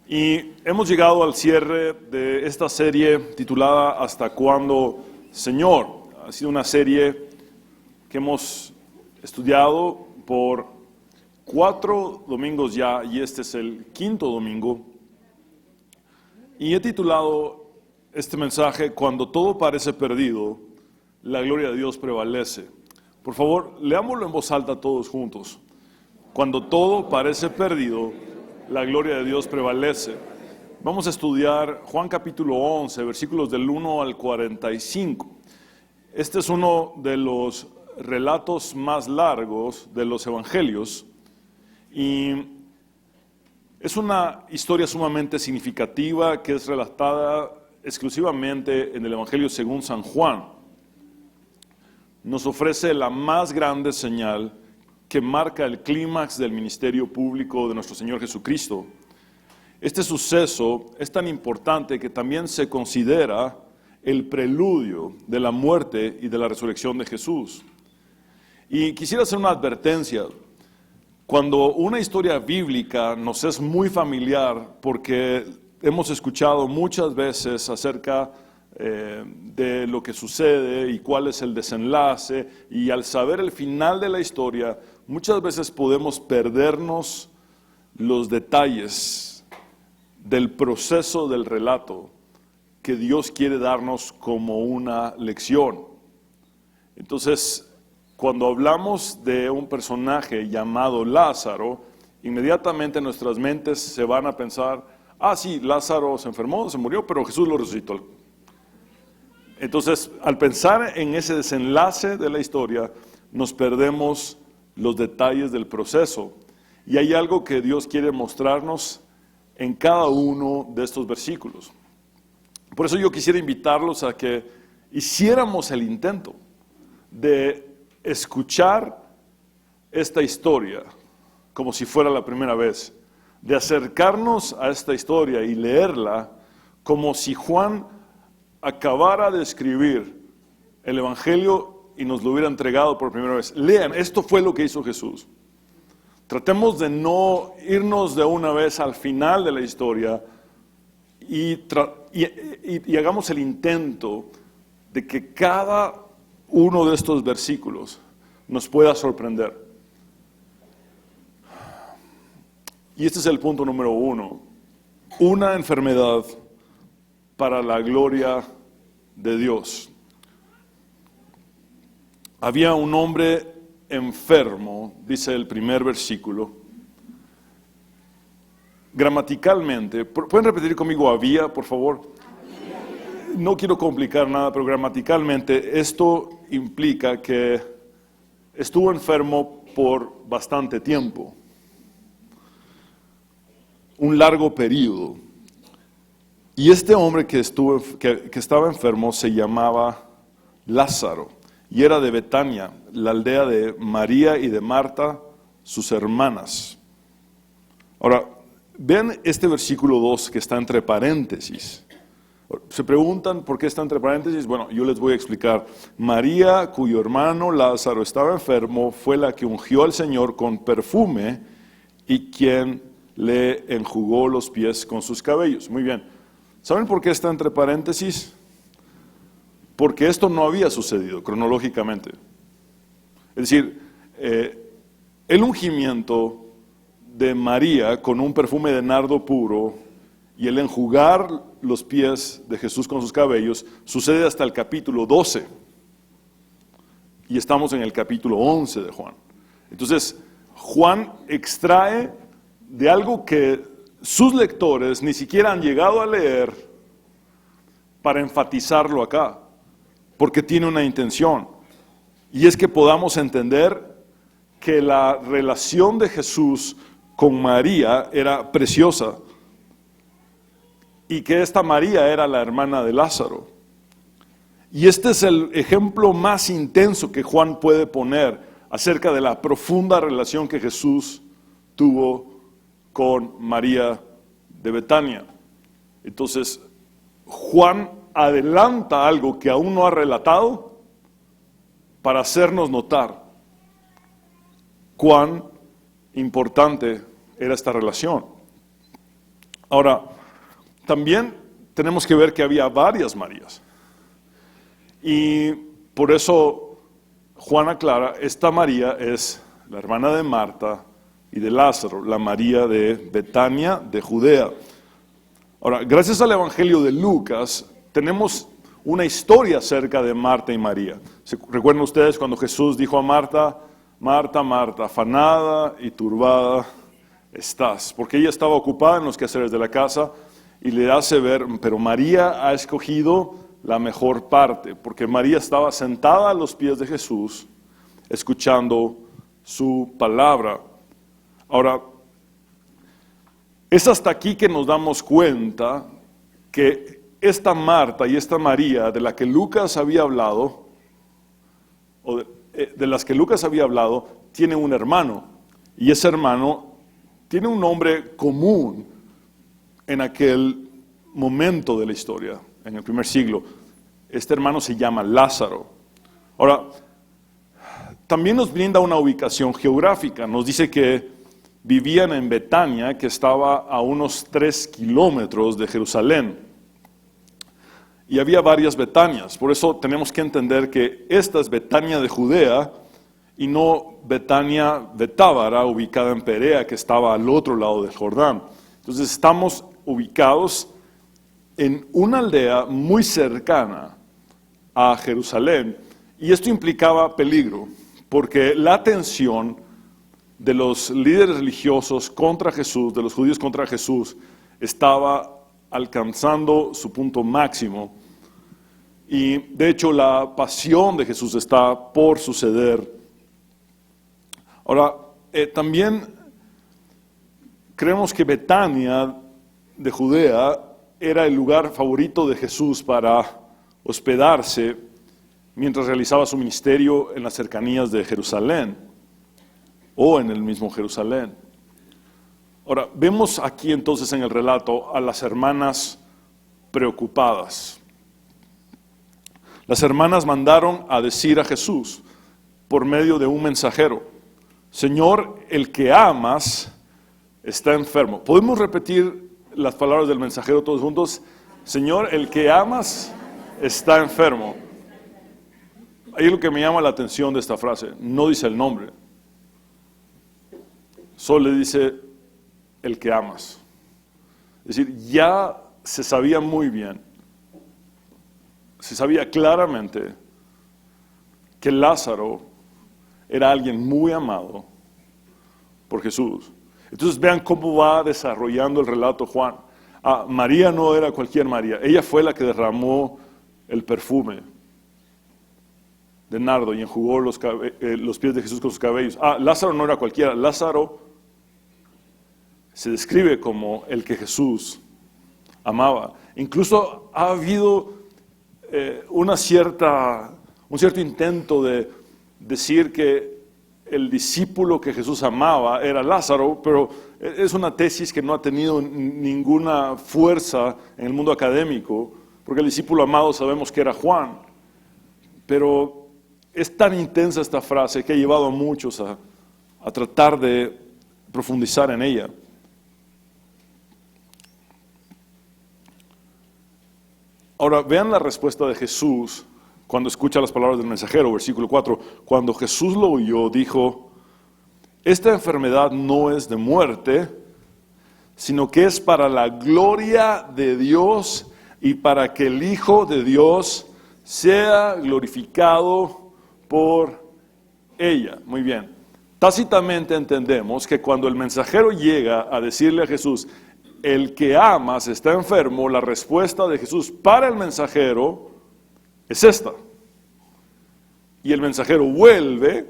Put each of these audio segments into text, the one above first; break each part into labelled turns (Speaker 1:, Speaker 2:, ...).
Speaker 1: Y hemos llegado al cierre de esta serie titulada ¿Hasta cuándo, Señor? Ha sido una serie que hemos estudiado por 4 domingos ya, y este es el 5º domingo. Y he titulado este mensaje, Cuando todo parece perdido, la gloria de Dios prevalece. Por favor, leámoslo en voz alta todos juntos. Cuando todo parece perdido, la gloria de Dios prevalece. Vamos a estudiar Juan capítulo 11, versículos del 1 al 45. Este es uno de los relatos más largos de los evangelios y es una historia sumamente significativa que es relatada exclusivamente en el Evangelio según San Juan. Nos ofrece la más grande señal que marca el clímax del ministerio público de nuestro Señor Jesucristo. Este suceso es tan importante que también se considera el preludio de la muerte y de la resurrección de Jesús. Y quisiera hacer una advertencia. Cuando una historia bíblica nos es muy familiar, porque hemos escuchado muchas veces acerca de lo que sucede y cuál es el desenlace, y al saber el final de la historia, muchas veces podemos perdernos los detalles del proceso del relato que Dios quiere darnos como una lección. Entonces, cuando hablamos de un personaje llamado Lázaro, inmediatamente nuestras mentes se van a pensar, sí, Lázaro se enfermó, se murió, pero Jesús lo resucitó. Entonces, al pensar en ese desenlace de la historia, nos perdemos los detalles del proceso. Y hay algo que Dios quiere mostrarnos en cada uno de estos versículos. Por eso yo quisiera invitarlos a que hiciéramos el intento de escuchar esta historia como si fuera la primera vez, de acercarnos a esta historia y leerla como si Juan acabara de escribir el Evangelio y nos lo hubiera entregado por primera vez. Lean, esto fue lo que hizo Jesús. Tratemos de no irnos de una vez al final de la historia y hagamos el intento de que cada uno de estos versículos nos pueda sorprender. Y este es el punto número 1. Una enfermedad para la gloria de Dios. Había un hombre enfermo, dice el primer versículo. Gramaticalmente, ¿pueden repetir conmigo había, por favor? No quiero complicar nada, pero gramaticalmente esto implica que estuvo enfermo por bastante tiempo, un largo periodo. Y este hombre que estaba enfermo se llamaba Lázaro y era de Betania, la aldea de María y de Marta, sus hermanas. Ahora, vean este versículo 2 que está entre paréntesis. ¿Se preguntan por qué está entre paréntesis? Bueno, yo les voy a explicar. María, cuyo hermano Lázaro estaba enfermo, fue la que ungió al Señor con perfume y quien le enjugó los pies con sus cabellos. Muy bien. ¿Saben por qué está entre paréntesis? Porque esto no había sucedido cronológicamente. Es decir, el ungimiento de María con un perfume de nardo puro y el enjugar los pies de Jesús con sus cabellos sucede hasta el capítulo 12. Y estamos en el capítulo 11 de Juan. Entonces, Juan extrae de algo que sus lectores ni siquiera han llegado a leer para enfatizarlo acá, porque tiene una intención, y es que podamos entender que la relación de Jesús con María era preciosa, y que esta María era la hermana de Lázaro. Y este es el ejemplo más intenso que Juan puede poner acerca de la profunda relación que Jesús tuvo con María de Betania. Entonces, Juan adelanta algo que aún no ha relatado para hacernos notar cuán importante era esta relación. Ahora, también tenemos que ver que había varias Marías. Y por eso Juan aclara, esta María es la hermana de Marta y de Lázaro, la María de Betania, de Judea. Ahora, gracias al Evangelio de Lucas, tenemos una historia acerca de Marta y María. ¿Recuerdan ustedes cuando Jesús dijo a Marta, Marta, Marta, afanada y turbada estás? Porque ella estaba ocupada en los quehaceres de la casa y le hace ver, pero María ha escogido la mejor parte, porque María estaba sentada a los pies de Jesús, escuchando su palabra. Ahora, es hasta aquí que nos damos cuenta que esta Marta y esta María de la que Lucas había hablado, o de las que Lucas había hablado, tiene un hermano, y ese hermano tiene un nombre común en aquel momento de la historia, en el primer siglo. Este hermano se llama Lázaro. Ahora, también nos brinda una ubicación geográfica. Nos dice que vivían en Betania, que estaba a unos 3 kilómetros de Jerusalén. Y había varias Betanias. Por eso tenemos que entender que esta es Betania de Judea y no Betania Betábara, ubicada en Perea, que estaba al otro lado del Jordán. Entonces estamos ubicados en una aldea muy cercana a Jerusalén, y esto implicaba peligro, porque la atención de los líderes religiosos contra Jesús, de los judíos contra Jesús, estaba alcanzando su punto máximo, y de hecho la pasión de Jesús está por suceder. Ahora, también creemos que Betania de Judea era el lugar favorito de Jesús para hospedarse mientras realizaba su ministerio en las cercanías de Jerusalén o en el mismo Jerusalén. Ahora, vemos aquí entonces en el relato a las hermanas preocupadas. Las hermanas mandaron a decir a Jesús por medio de un mensajero, Señor, el que amas está enfermo. ¿Podemos repetir las palabras del mensajero todos juntos? Señor, el que amas está enfermo. Ahí lo que me llama la atención de esta frase, no dice el nombre, solo le dice el que amas. Es decir, ya se sabía muy bien, se sabía claramente que Lázaro era alguien muy amado por Jesús. Entonces vean cómo va desarrollando el relato Juan. María no era cualquier María, ella fue la que derramó el perfume de nardo y enjugó los pies de Jesús con sus cabellos. Lázaro no era cualquiera, Lázaro se describe como el que Jesús amaba. Incluso ha habido un cierto intento de decir que el discípulo que Jesús amaba era Lázaro, pero es una tesis que no ha tenido ninguna fuerza en el mundo académico, porque el discípulo amado sabemos que era Juan. Pero es tan intensa esta frase que ha llevado a muchos a tratar de profundizar en ella. Ahora, vean la respuesta de Jesús cuando escucha las palabras del mensajero, versículo 4. Cuando Jesús lo oyó, dijo, esta enfermedad no es de muerte, sino que es para la gloria de Dios y para que el Hijo de Dios sea glorificado por ella. Muy bien. Tácitamente entendemos que cuando el mensajero llega a decirle a Jesús, el que amas está enfermo, la respuesta de Jesús para el mensajero es esta. Y el mensajero vuelve,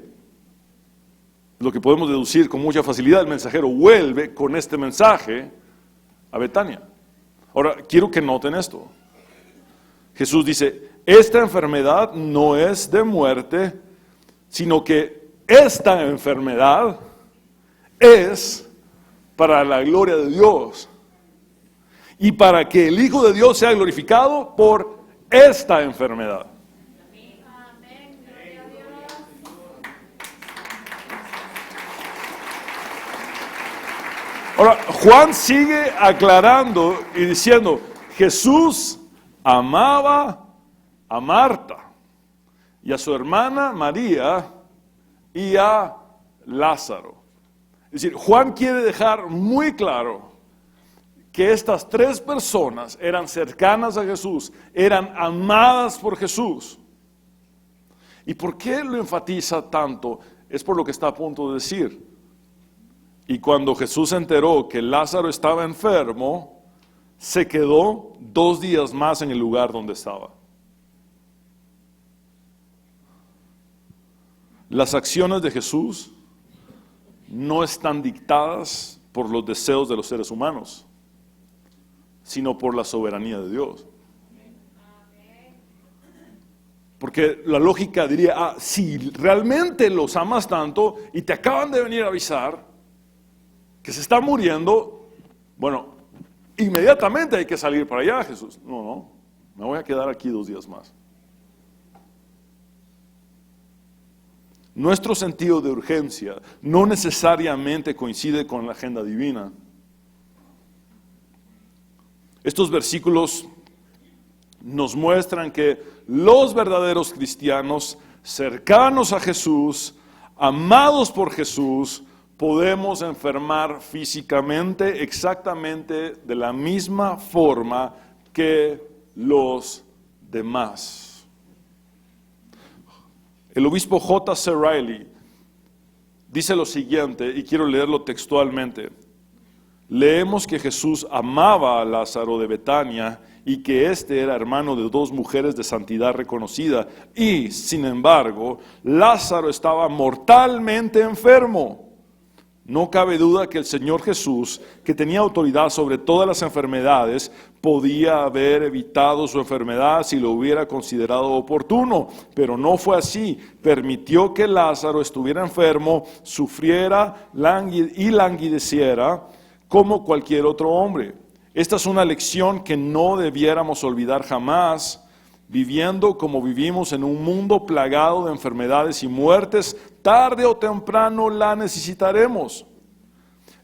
Speaker 1: lo que podemos deducir con mucha facilidad, el mensajero vuelve con este mensaje a Betania. Ahora, quiero que noten esto. Jesús dice, esta enfermedad no es de muerte, sino que esta enfermedad es para la gloria de Dios y para que el Hijo de Dios sea glorificado por esta enfermedad. Ahora, Juan sigue aclarando y diciendo, Jesús amaba a Marta y a su hermana María y a Lázaro. Es decir, Juan quiere dejar muy claro que estas tres personas eran cercanas a Jesús, eran amadas por Jesús. ¿Y por qué lo enfatiza tanto? Es por lo que está a punto de decir. Y cuando Jesús se enteró que Lázaro estaba enfermo, se quedó 2 días más en el lugar donde estaba. Las acciones de Jesús no están dictadas por los deseos de los seres humanos, sino por la soberanía de Dios. Porque la lógica diría, si realmente los amas tanto y te acaban de venir a avisar que se está muriendo, bueno, inmediatamente hay que salir para allá, Jesús. No, me voy a quedar aquí 2 días más. Nuestro sentido de urgencia no necesariamente coincide con la agenda divina. Estos versículos nos muestran que los verdaderos cristianos, cercanos a Jesús, amados por Jesús, podemos enfermar físicamente exactamente de la misma forma que los demás. El obispo J.C. Riley dice lo siguiente, y quiero leerlo textualmente. Leemos que Jesús amaba a Lázaro de Betania y que éste era hermano de 2 mujeres de santidad reconocida. Y, sin embargo, Lázaro estaba mortalmente enfermo. No cabe duda que el Señor Jesús, que tenía autoridad sobre todas las enfermedades, podía haber evitado su enfermedad si lo hubiera considerado oportuno, pero no fue así. Permitió que Lázaro estuviera enfermo, sufriera y languideciera como cualquier otro hombre. Esta es una lección que no debiéramos olvidar jamás. Viviendo como vivimos en un mundo plagado de enfermedades y muertes, tarde o temprano la necesitaremos.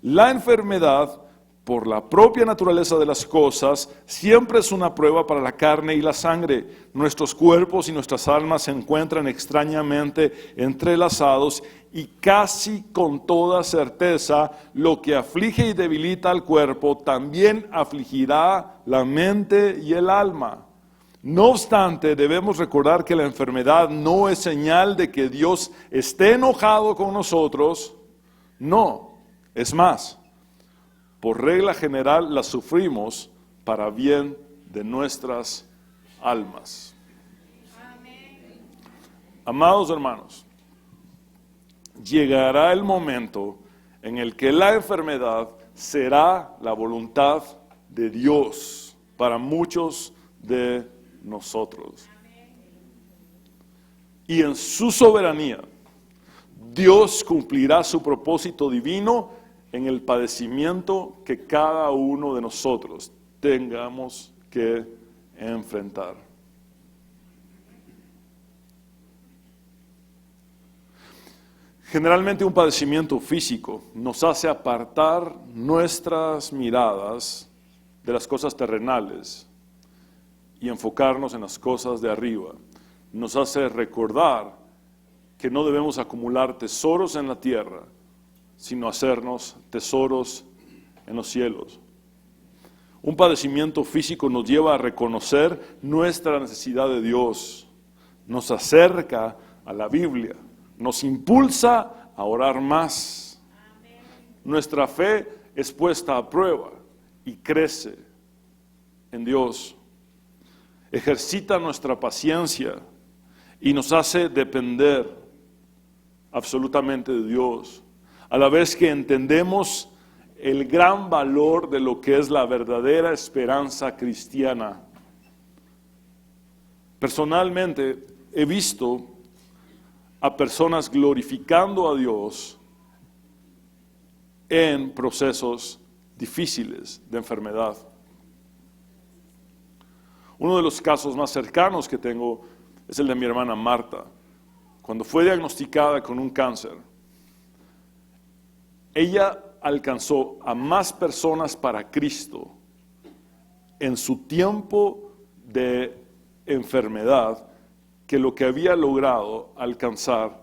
Speaker 1: La enfermedad, por la propia naturaleza de las cosas, siempre es una prueba para la carne y la sangre. Nuestros cuerpos y nuestras almas se encuentran extrañamente entrelazados y casi con toda certeza lo que aflige y debilita al cuerpo también afligirá la mente y el alma. No obstante, debemos recordar que la enfermedad no es señal de que Dios esté enojado con nosotros. No, es más, por regla general la sufrimos para bien de nuestras almas. Amados hermanos, llegará el momento en el que la enfermedad será la voluntad de Dios para muchos de nosotros. Y en su soberanía, Dios cumplirá su propósito divino en el padecimiento que cada uno de nosotros tengamos que enfrentar. Generalmente un padecimiento físico nos hace apartar nuestras miradas de las cosas terrenales y enfocarnos en las cosas de arriba. Nos hace recordar que no debemos acumular tesoros en la tierra, sino hacernos tesoros en los cielos. Un padecimiento físico nos lleva a reconocer nuestra necesidad de Dios, nos acerca a la Biblia, nos impulsa a orar más. Nuestra fe es puesta a prueba y crece en Dios. Ejercita nuestra paciencia y nos hace depender absolutamente de Dios, a la vez que entendemos el gran valor de lo que es la verdadera esperanza cristiana. Personalmente he visto a personas glorificando a Dios en procesos difíciles de enfermedad. Uno de los casos más cercanos que tengo es el de mi hermana Marta. Cuando fue diagnosticada con un cáncer, ella alcanzó a más personas para Cristo en su tiempo de enfermedad que lo que había logrado alcanzar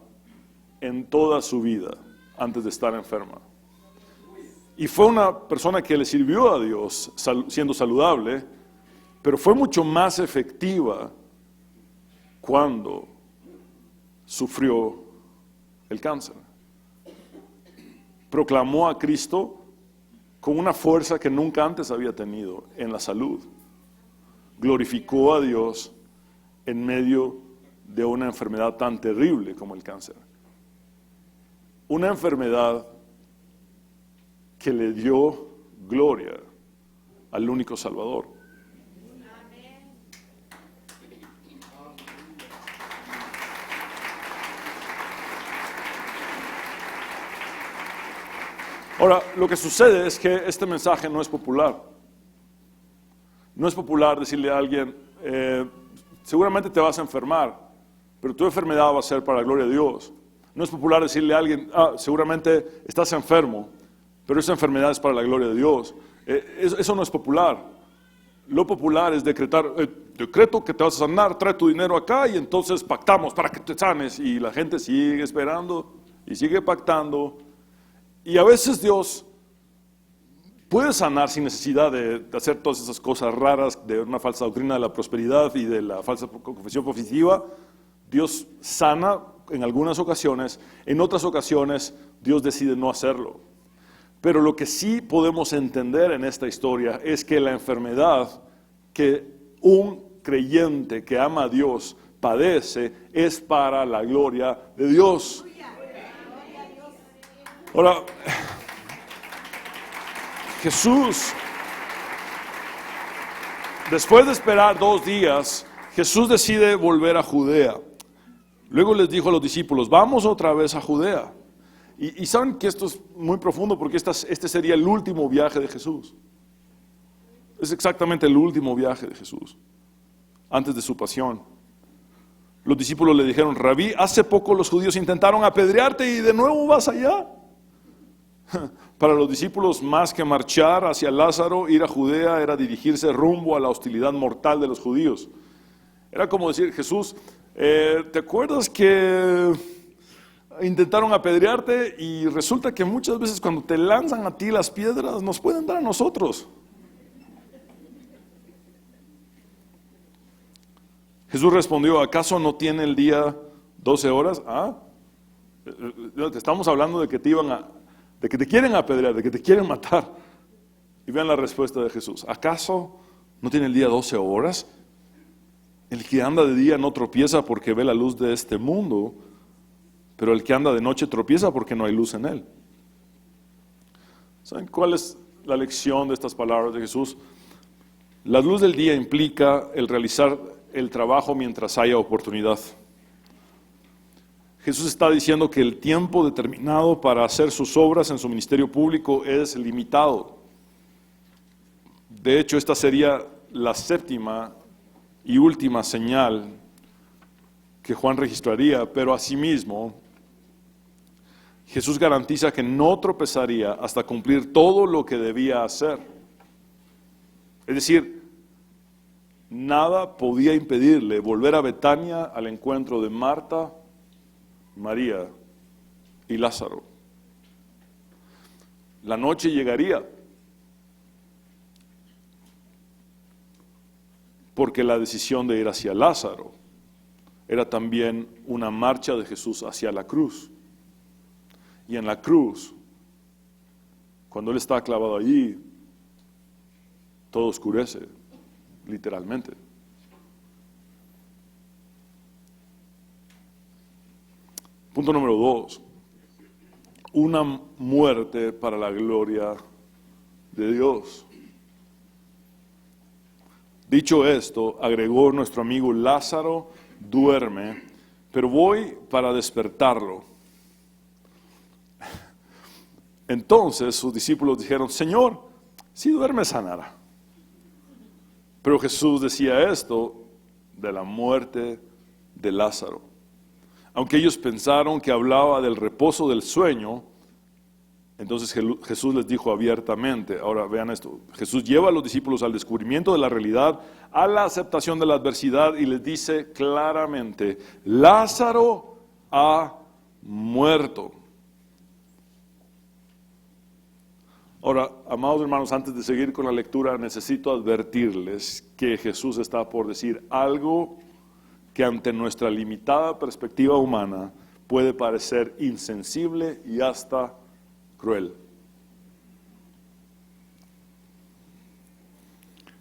Speaker 1: en toda su vida antes de estar enferma. Y fue una persona que le sirvió a Dios siendo saludable, pero fue mucho más efectiva cuando sufrió el cáncer. Proclamó a Cristo con una fuerza que nunca antes había tenido en la salud. Glorificó a Dios en medio de una enfermedad tan terrible como el cáncer. Una enfermedad que le dio gloria al único Salvador. Ahora, lo que sucede es que este mensaje no es popular. No es popular decirle a alguien, seguramente te vas a enfermar, pero tu enfermedad va a ser para la gloria de Dios. No es popular decirle a alguien, seguramente estás enfermo, pero esa enfermedad es para la gloria de Dios. Eso no es popular. Lo popular es decretar, decreto que te vas a sanar, trae tu dinero acá y entonces pactamos para que te sanes. Y la gente sigue esperando y sigue pactando. Y a veces Dios puede sanar sin necesidad de hacer todas esas cosas raras de una falsa doctrina de la prosperidad y de la falsa confesión positiva. Dios sana en algunas ocasiones, en otras ocasiones Dios decide no hacerlo. Pero lo que sí podemos entender en esta historia es que la enfermedad que un creyente que ama a Dios padece es para la gloria de Dios. Ahora, Jesús, después de esperar 2 días, Jesús decide volver a Judea. Luego les dijo a los discípulos, vamos otra vez a Judea. Y saben que esto es muy profundo porque este sería el último viaje de Jesús. Es exactamente el último viaje de Jesús, antes de su pasión. Los discípulos le dijeron, Rabí, hace poco los judíos intentaron apedrearte y de nuevo vas allá. Para los discípulos, más que marchar hacia Lázaro, ir a Judea era dirigirse rumbo a la hostilidad mortal de los judíos. Era como decir, Jesús, ¿te acuerdas que intentaron apedrearte y resulta que muchas veces cuando te lanzan a ti las piedras nos pueden dar a nosotros? Jesús respondió, ¿acaso no tiene el día 12 horas? Te estamos hablando de que de que te quieren apedrear, de que te quieren matar. Y vean la respuesta de Jesús. ¿Acaso no tiene el día 12 horas? El que anda de día no tropieza porque ve la luz de este mundo, pero el que anda de noche tropieza porque no hay luz en él. ¿Saben cuál es la lección de estas palabras de Jesús? La luz del día implica el realizar el trabajo mientras haya oportunidad. Jesús está diciendo que el tiempo determinado para hacer sus obras en su ministerio público es limitado. De hecho, esta sería la 7ª y última señal que Juan registraría, pero asimismo, Jesús garantiza que no tropezaría hasta cumplir todo lo que debía hacer. Es decir, nada podía impedirle volver a Betania al encuentro de Marta, María y Lázaro. La noche llegaría, porque la decisión de ir hacia Lázaro era también una marcha de Jesús hacia la cruz. Y en la cruz, cuando Él está clavado allí, todo oscurece, literalmente. Punto número 2. Una muerte para la gloria de Dios. Dicho esto, agregó nuestro amigo, Lázaro duerme, pero voy para despertarlo. Entonces sus discípulos dijeron, Señor, si duerme sanará. Pero Jesús decía esto de la muerte de Lázaro. Aunque ellos pensaron que hablaba del reposo del sueño, Entonces Jesús les dijo abiertamente, ahora vean esto, Jesús lleva a los discípulos al descubrimiento de la realidad, a la aceptación de la adversidad y les dice claramente, Lázaro ha muerto. Ahora, amados hermanos, antes de seguir con la lectura, necesito advertirles que Jesús está por decir algo que ante nuestra limitada perspectiva humana puede parecer insensible y hasta cruel.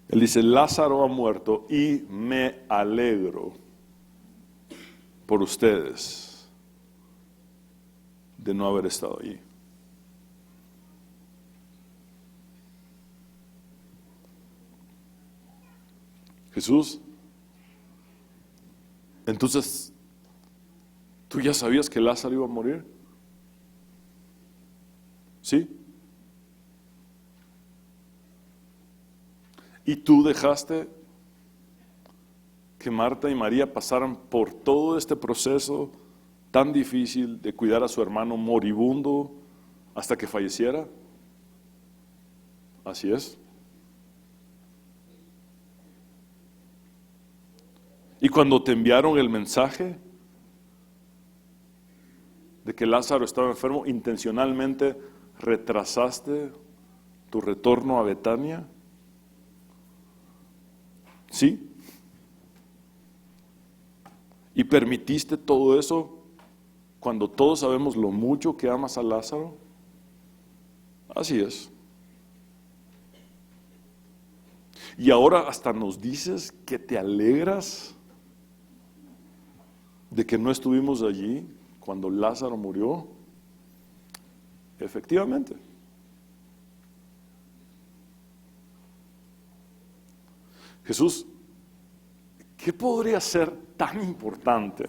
Speaker 1: Él dice, Lázaro ha muerto y me alegro por ustedes de no haber estado allí. Jesús, entonces, ¿tú ya sabías que Lázaro iba a morir? ¿Sí? ¿Y tú dejaste que Marta y María pasaran por todo este proceso tan difícil de cuidar a su hermano moribundo hasta que falleciera? Así es. Y cuando te enviaron el mensaje de que Lázaro estaba enfermo, intencionalmente retrasaste tu retorno a Betania. ¿Sí? Y permitiste todo eso cuando todos sabemos lo mucho que amas a Lázaro. Así es. Y ahora hasta nos dices que te alegras de que no estuvimos allí cuando Lázaro murió. Efectivamente. Jesús, ¿qué podría ser tan importante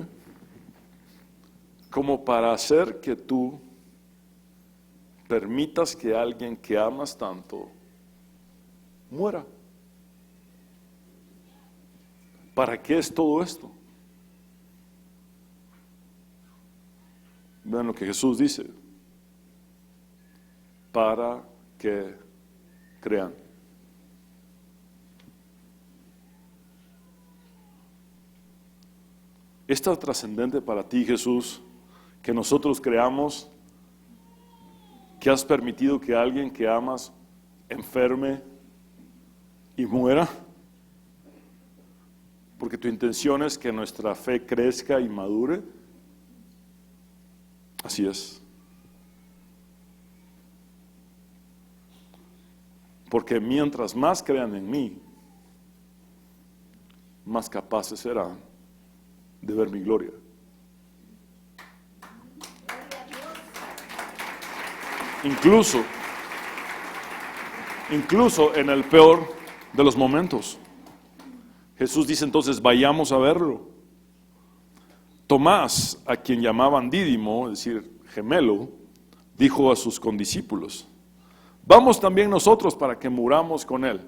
Speaker 1: como para hacer que tú permitas que alguien que amas tanto muera? ¿Para qué es todo esto? Vean lo que Jesús dice. Para que crean. ¿Es tan trascendente para ti, Jesús, que nosotros creamos que has permitido que alguien que amas enferme y muera? Porque tu intención es que nuestra fe crezca y madure. Así es. Porque mientras más crean en mí, más capaces serán de ver mi gloria. Incluso en el peor de los momentos. Jesús dice entonces, vayamos a verlo. Tomás, a quien llamaban Dídimo, es decir, gemelo, dijo a sus condiscípulos, vamos también nosotros para que muramos con él.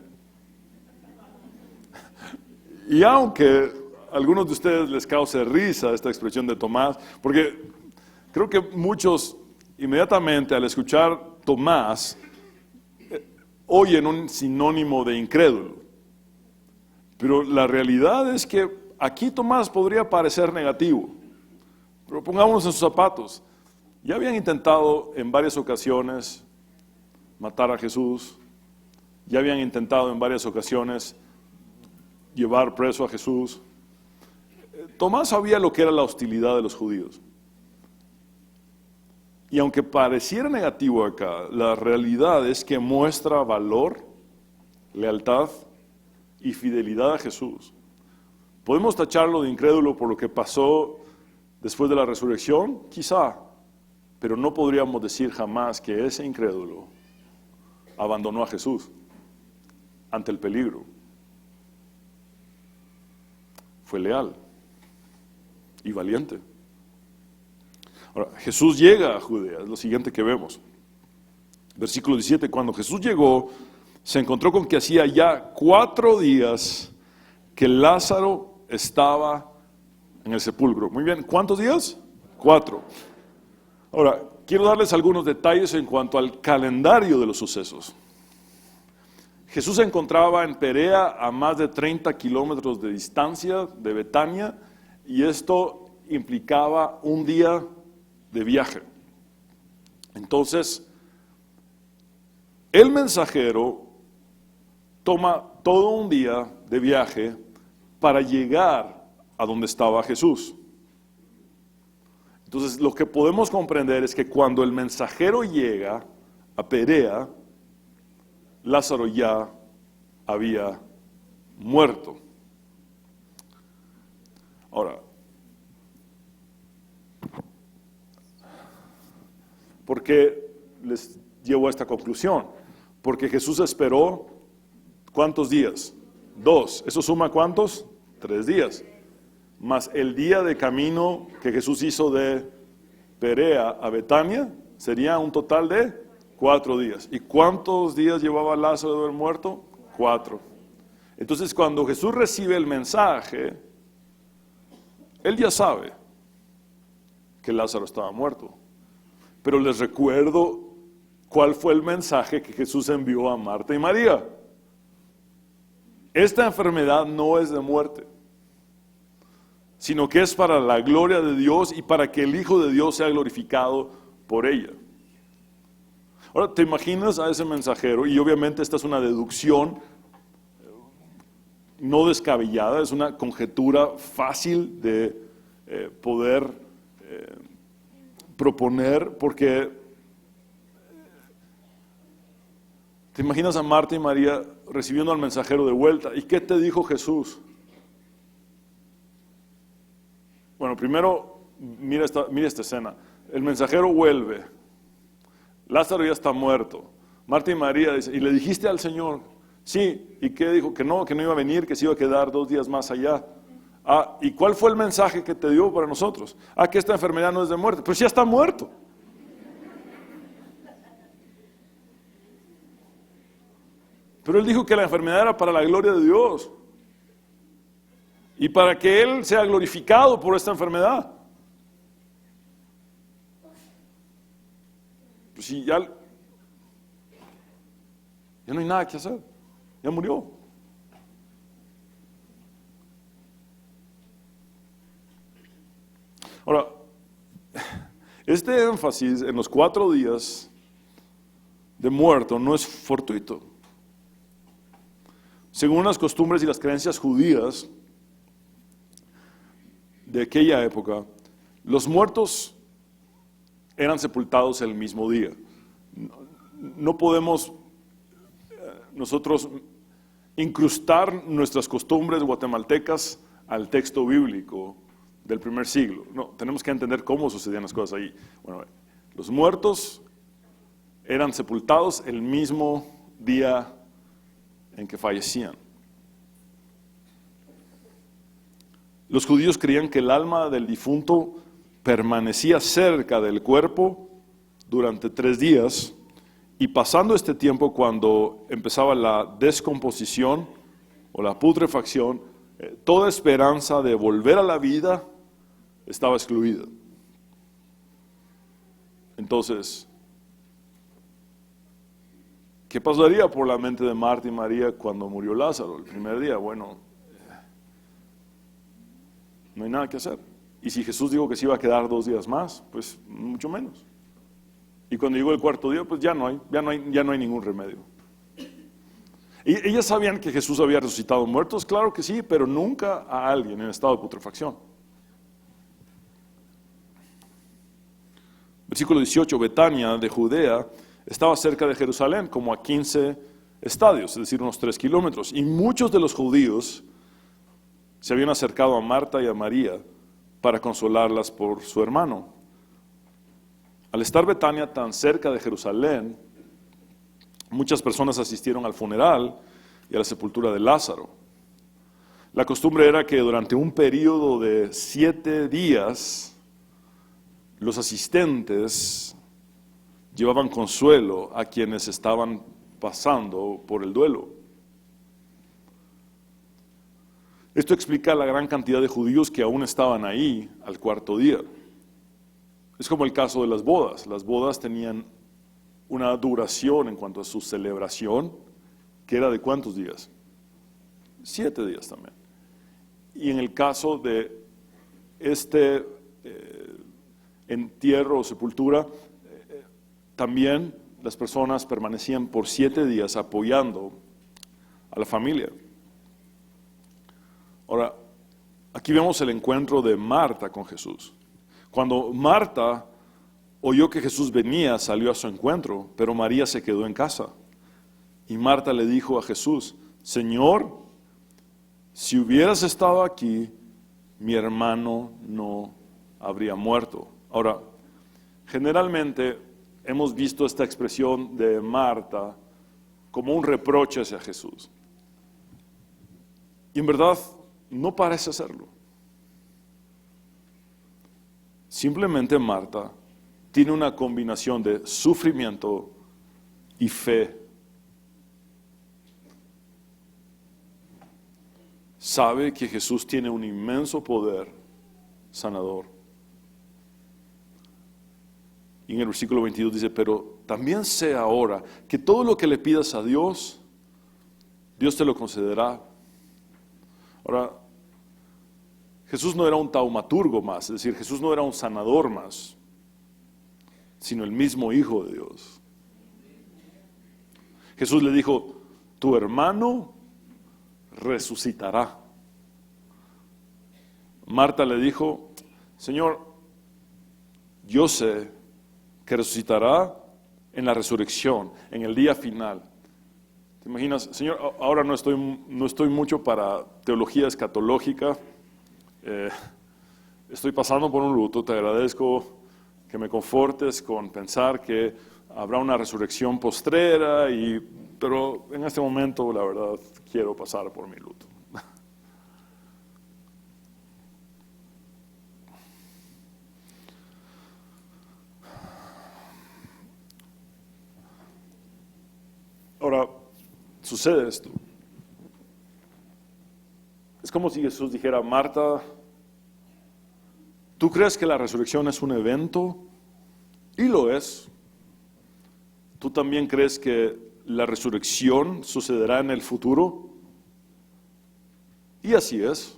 Speaker 1: Y aunque a algunos de ustedes les cause risa esta expresión de Tomás, porque creo que muchos inmediatamente al escuchar Tomás oyen un sinónimo de incrédulo. Pero la realidad es que aquí Tomás podría parecer negativo. Pero pongámonos en sus zapatos. Ya habían intentado en varias ocasiones matar a Jesús. Ya habían intentado en varias ocasiones llevar preso a Jesús. Tomás sabía lo que era la hostilidad de los judíos. Y aunque pareciera negativo acá, la realidad es que muestra valor, lealtad y fidelidad a Jesús. ¿Podemos tacharlo de incrédulo por lo que pasó después de la resurrección? Quizá, pero no podríamos decir jamás que ese incrédulo abandonó a Jesús ante el peligro. Fue leal y valiente. Ahora, Jesús llega a Judea, es lo siguiente que vemos. Versículo 17, cuando Jesús llegó, se encontró con que hacía ya 4 días que Lázaro estaba en el sepulcro. Muy bien, ¿cuántos días? 4. Ahora, quiero darles algunos detalles en cuanto al calendario de los sucesos. Jesús se encontraba en Perea a más de 30 kilómetros de distancia de Betania y esto implicaba un día de viaje. Entonces, el mensajero toma todo un día de viaje para llegar a donde estaba Jesús. Entonces, lo que podemos comprender es que cuando el mensajero llega a Perea, Lázaro ya había muerto. Ahora, ¿por qué les llevo a esta conclusión? Porque Jesús esperó, ¿cuántos días? 2. ¿Eso suma cuántos? 3 días. Más el día de camino que Jesús hizo de Perea a Betania, sería un total de 4 días. ¿Y cuántos días llevaba Lázaro de haber muerto? 4. Entonces, cuando Jesús recibe el mensaje, él ya sabe que Lázaro estaba muerto. Pero les recuerdo cuál fue el mensaje que Jesús envió a Marta y María. Esta enfermedad no es de muerte, sino que es para la gloria de Dios y para que el Hijo de Dios sea glorificado por ella. Ahora, ¿te imaginas a ese mensajero? Y obviamente esta es una deducción no descabellada, es una conjetura fácil de poder proponer, porque te imaginas a Marta y María recibiendo al mensajero de vuelta. ¿Y qué te dijo Jesús? Bueno, primero, mira esta escena. El mensajero vuelve. Lázaro ya está muerto. Marta y María dicen, ¿y le dijiste al Señor? Sí. ¿Y qué dijo? Que no iba a venir, que se iba a quedar 2 días más allá. ¿Y cuál fue el mensaje que te dio para nosotros? Que esta enfermedad no es de muerte. Pues ya está muerto. Pero él dijo que la enfermedad era para la gloria de Dios. Y para que Él sea glorificado por esta enfermedad. Pues sí, ya no hay nada que hacer. Ya murió. Ahora, este énfasis en los 4 días de muerto no es fortuito. Según las costumbres y las creencias judías de aquella época, los muertos eran sepultados el mismo día. No podemos nosotros incrustar nuestras costumbres guatemaltecas al texto bíblico del primer siglo. No, tenemos que entender cómo sucedían las cosas ahí. Bueno, los muertos eran sepultados el mismo día en que fallecían. Los judíos creían que el alma del difunto permanecía cerca del cuerpo durante 3 días y pasando este tiempo, cuando empezaba la descomposición o la putrefacción, toda esperanza de volver a la vida estaba excluida. Entonces, ¿qué pasaría por la mente de Marta y María cuando murió Lázaro el primer día? Bueno, no hay nada que hacer. Y si Jesús dijo que se iba a quedar 2 días más, pues mucho menos. Y cuando llegó el 4.º día, pues ya no hay ningún remedio. ¿Y ellas sabían que Jesús había resucitado muertos? Claro que sí, pero nunca a alguien en estado de putrefacción. Versículo 18, Betania de Judea estaba cerca de Jerusalén, como a 15 estadios, es decir, unos 3 kilómetros. Y muchos de los judíos se habían acercado a Marta y a María para consolarlas por su hermano. Al estar Betania tan cerca de Jerusalén, muchas personas asistieron al funeral y a la sepultura de Lázaro. La costumbre era que durante un periodo de 7 días, los asistentes llevaban consuelo a quienes estaban pasando por el duelo. Esto explica la gran cantidad de judíos que aún estaban ahí al 4.º día. Es como el caso de las bodas. Las bodas tenían una duración en cuanto a su celebración, que era de ¿cuántos días? 7 días también. Y en el caso de este entierro o sepultura, también las personas permanecían por 7 días apoyando a la familia. Ahora, aquí vemos el encuentro de Marta con Jesús. Cuando Marta oyó que Jesús venía, salió a su encuentro, pero María se quedó en casa. Y Marta le dijo a Jesús: Señor, si hubieras estado aquí, mi hermano no habría muerto. Ahora, generalmente hemos visto esta expresión de Marta como un reproche hacia Jesús. Y en verdad no parece serlo. Simplemente Marta tiene una combinación de sufrimiento y fe. Sabe que Jesús tiene un inmenso poder sanador. Y en el versículo 22 dice: pero también sé ahora que todo lo que le pidas a Dios, Dios te lo concederá. Ahora, Jesús no era un taumaturgo más, es decir, Jesús no era un sanador más, sino el mismo Hijo de Dios. Jesús le dijo: tu hermano resucitará. Marta le dijo: Señor, yo sé que resucitará en la resurrección, en el día final. ¿Te imaginas? Señor, ahora no estoy mucho para teología escatológica, estoy pasando por un luto, te agradezco que me confortes con pensar que habrá una resurrección postrera, pero en este momento la verdad quiero pasar por mi luto. Ahora, sucede esto. Es como si Jesús dijera: Marta, ¿tú crees que la resurrección es un evento? Y lo es. ¿Tú también crees que la resurrección sucederá en el futuro? Y así es.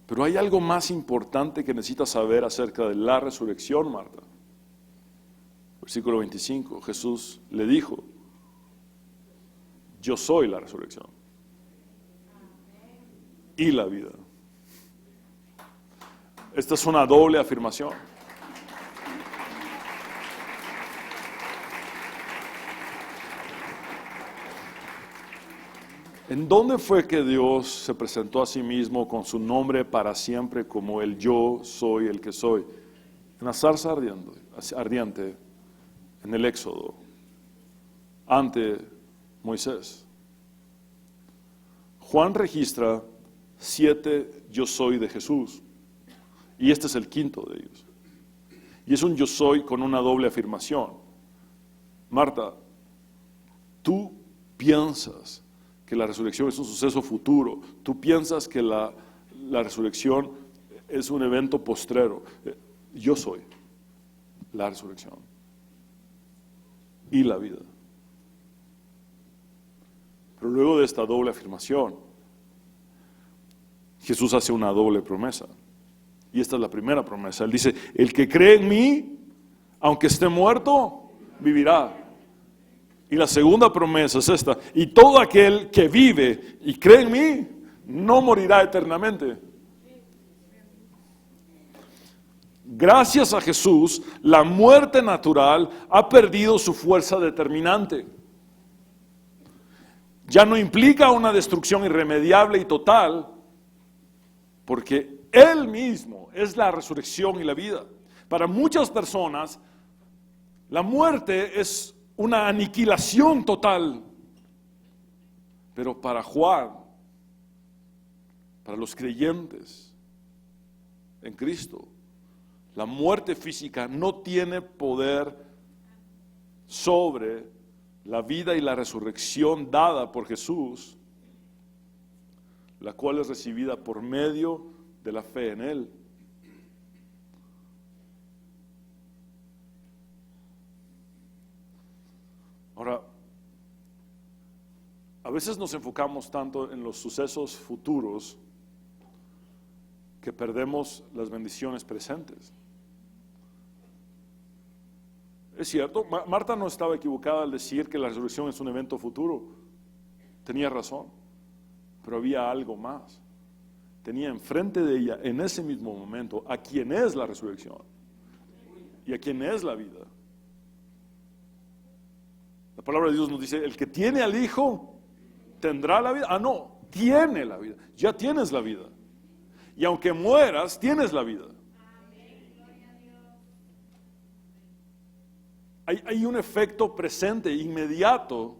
Speaker 1: Pero hay algo más importante que necesitas saber acerca de la resurrección, Marta. Versículo 25, Jesús le dijo: yo soy la resurrección y la vida. Esta es una doble afirmación. ¿En dónde fue que Dios se presentó a sí mismo con su nombre para siempre como el yo soy el que soy? En la zarza ardiente, en el Éxodo, ante Moisés. Juan registra 7 yo soy de Jesús, y este es el quinto de ellos. Y es un yo soy con una doble afirmación. Marta, tú piensas que la resurrección es un suceso futuro, tú piensas que la resurrección es un evento postrero. Yo soy la resurrección y la vida. Pero luego de esta doble afirmación, Jesús hace una doble promesa. Y esta es la primera promesa. Él dice: el que cree en mí, aunque esté muerto, vivirá. Y la segunda promesa es esta: y todo aquel que vive y cree en mí, no morirá eternamente. Gracias a Jesús, la muerte natural ha perdido su fuerza determinante. Ya no implica una destrucción irremediable y total, porque Él mismo es la resurrección y la vida. Para muchas personas, la muerte es una aniquilación total. Pero para Juan, para los creyentes en Cristo, la muerte física no tiene poder sobre la vida y la resurrección dada por Jesús, la cual es recibida por medio de la fe en Él. A veces nos enfocamos tanto en los sucesos futuros que perdemos las bendiciones presentes. Es cierto, Marta no estaba equivocada al decir que la resurrección es un evento futuro. Tenía razón, pero había algo más. Tenía enfrente de ella, en ese mismo momento, a quien es la resurrección y a quien es la vida. La palabra de Dios nos dice, el que tiene al Hijo tendrá la vida. Ah, no, tiene la vida. Ya tienes la vida. Y aunque mueras, tienes la vida. Hay un efecto presente, inmediato,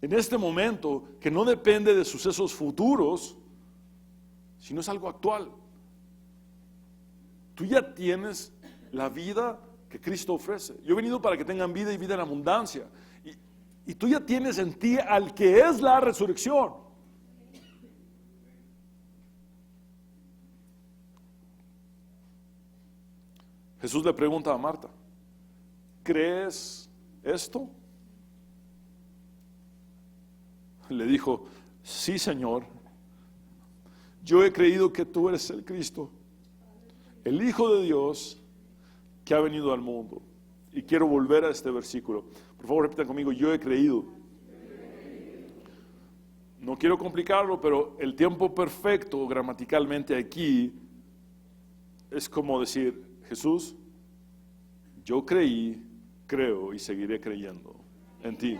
Speaker 1: en este momento, que no depende de sucesos futuros, sino es algo actual. Tú ya tienes la vida que Cristo ofrece. Yo he venido para que tengan vida y vida en abundancia. Y tú ya tienes en ti al que es la resurrección. Jesús le pregunta a Marta, ¿crees esto? Le dijo, sí, Señor, yo he creído que tú eres el Cristo, el Hijo de Dios que ha venido al mundo. Y quiero volver a este versículo. Por favor, repitan conmigo, yo he creído. No quiero complicarlo, pero el tiempo perfecto gramaticalmente aquí es como decir, Jesús, yo creí, creo y seguiré creyendo en ti.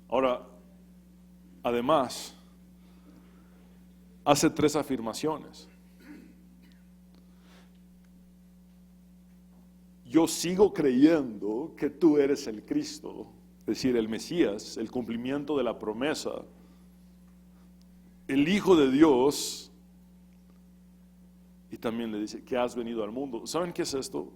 Speaker 1: Ahora, además, hace 3 afirmaciones. Yo sigo creyendo que tú eres el Cristo, es decir, el Mesías, el cumplimiento de la promesa, el Hijo de Dios, y también le dice que has venido al mundo. ¿Saben qué es esto?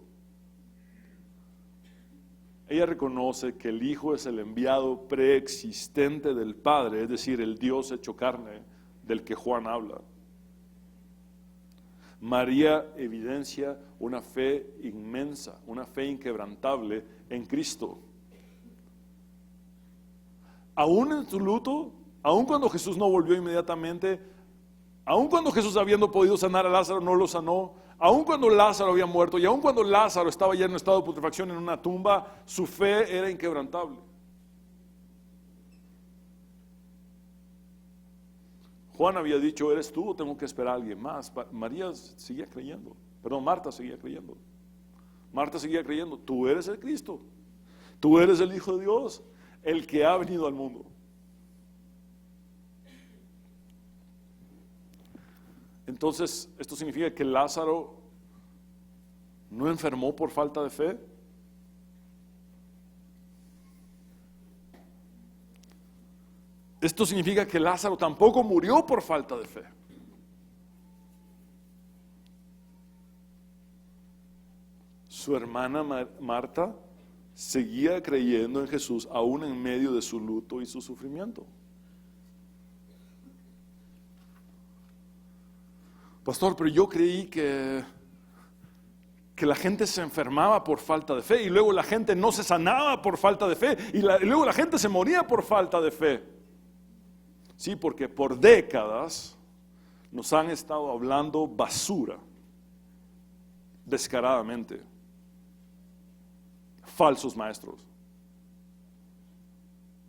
Speaker 1: Ella reconoce que el Hijo es el enviado preexistente del Padre, es decir, el Dios hecho carne del que Juan habla. María evidencia una fe inmensa, una fe inquebrantable en Cristo. Aún en su luto, aún cuando Jesús no volvió inmediatamente, aún cuando Jesús, habiendo podido sanar a Lázaro, no lo sanó, aún cuando Lázaro había muerto y aún cuando Lázaro estaba ya en un estado de putrefacción en una tumba, su fe era inquebrantable. Juan había dicho, ¿eres tú o tengo que esperar a alguien más? María seguía creyendo, Marta seguía creyendo. Marta seguía creyendo, tú eres el Cristo, tú eres el Hijo de Dios, el que ha venido al mundo. Entonces, ¿esto significa que Lázaro no enfermó por falta de fe? Esto significa que Lázaro tampoco murió por falta de fe. Su hermana Marta seguía creyendo en Jesús aún en medio de su luto y su sufrimiento. Pastor, pero yo creí que la gente se enfermaba por falta de fe y luego la gente no se sanaba por falta de fe y luego la gente se moría por falta de fe. Sí, porque por décadas nos han estado hablando basura, descaradamente, falsos maestros.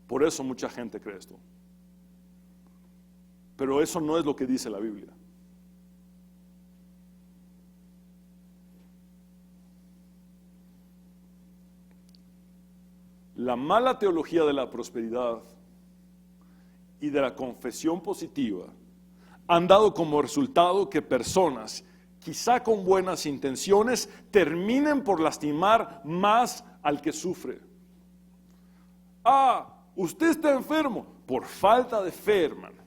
Speaker 1: Por eso mucha gente cree esto. Pero eso no es lo que dice la Biblia. La mala teología de la prosperidad y de la confesión positiva han dado como resultado que personas, quizá con buenas intenciones, terminen por lastimar más al que sufre. Usted está enfermo por falta de fe, hermano.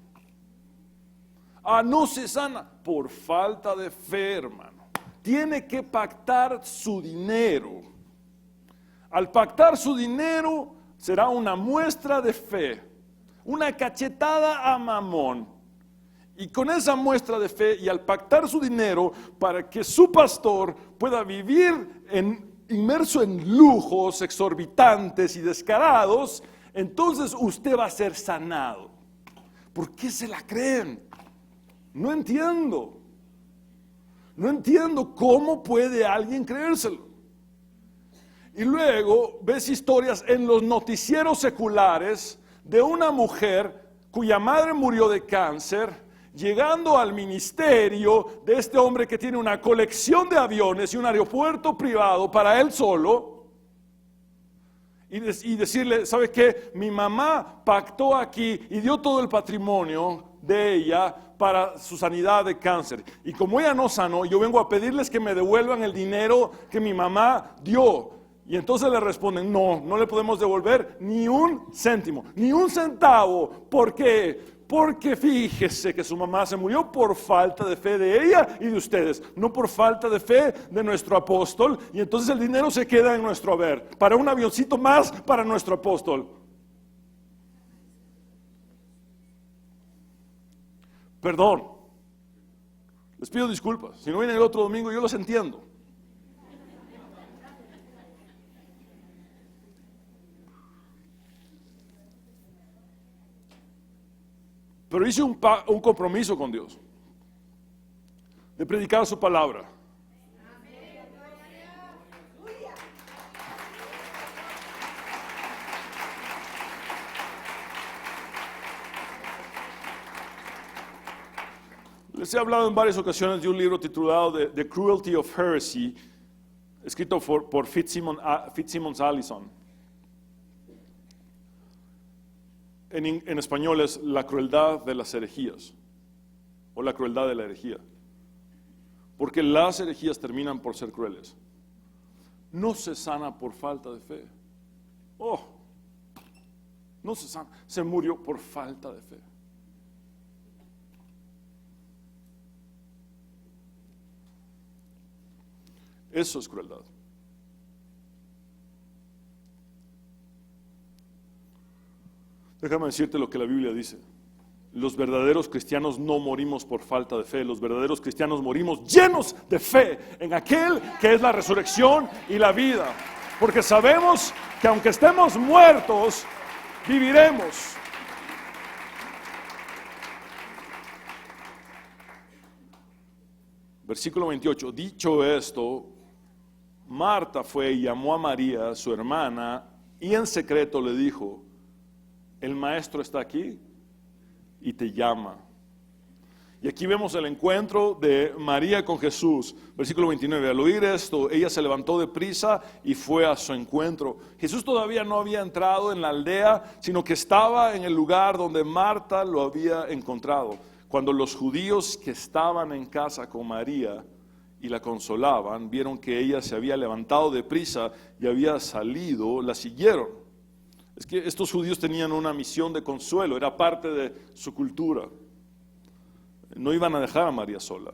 Speaker 1: No se sana por falta de fe, hermano. Tiene que pactar su dinero. Al pactar su dinero será una muestra de fe, una cachetada a Mamón. Y con esa muestra de fe y al pactar su dinero para que su pastor pueda vivir en inmerso en lujos exorbitantes y descarados, entonces usted va a ser sanado. ¿Por qué se la creen? No entiendo. No entiendo cómo puede alguien creérselo. Y luego ves historias en los noticieros seculares de una mujer cuya madre murió de cáncer, llegando al ministerio de este hombre que tiene una colección de aviones y un aeropuerto privado para él solo, y decirle, ¿sabe qué? Mi mamá pactó aquí y dio todo el patrimonio de ella para su sanidad de cáncer. Y como ella no sanó, yo vengo a pedirles que me devuelvan el dinero que mi mamá dio. Y entonces le responden, no, no le podemos devolver ni un céntimo, ni un centavo. ¿Por qué? Porque fíjese que su mamá se murió por falta de fe de ella y de ustedes, no por falta de fe de nuestro apóstol. Y entonces el dinero se queda en nuestro haber, para un avioncito más para nuestro apóstol. Perdón, les pido disculpas, si no vienen el otro domingo yo los entiendo. Pero hice un compromiso con Dios de predicar su palabra. Les he hablado en varias ocasiones de un libro titulado The Cruelty of Heresy, escrito por Fitzsimmons Allison. En español es La crueldad de las herejías, o la crueldad de la herejía. Porque las herejías terminan por ser crueles. No se sana por falta de fe. Oh, no se sana, se murió por falta de fe. Eso es crueldad. Déjame decirte lo que la Biblia dice. Los verdaderos cristianos no morimos por falta de fe. Los verdaderos cristianos morimos llenos de fe en aquel que es la resurrección y la vida. Porque sabemos que aunque estemos muertos, viviremos. Versículo 28. Dicho esto, Marta fue y llamó a María, su hermana, y en secreto le dijo, el maestro está aquí y te llama. Y aquí vemos el encuentro de María con Jesús. Versículo 29. Al oír esto, ella se levantó de prisa y fue a su encuentro. Jesús todavía no había entrado en la aldea, sino que estaba en el lugar donde Marta lo había encontrado. Cuando los judíos que estaban en casa con María y la consolaban, vieron que ella se había levantado de prisa y había salido, la siguieron. Es que estos judíos tenían una misión de consuelo, era parte de su cultura. No iban a dejar a María sola,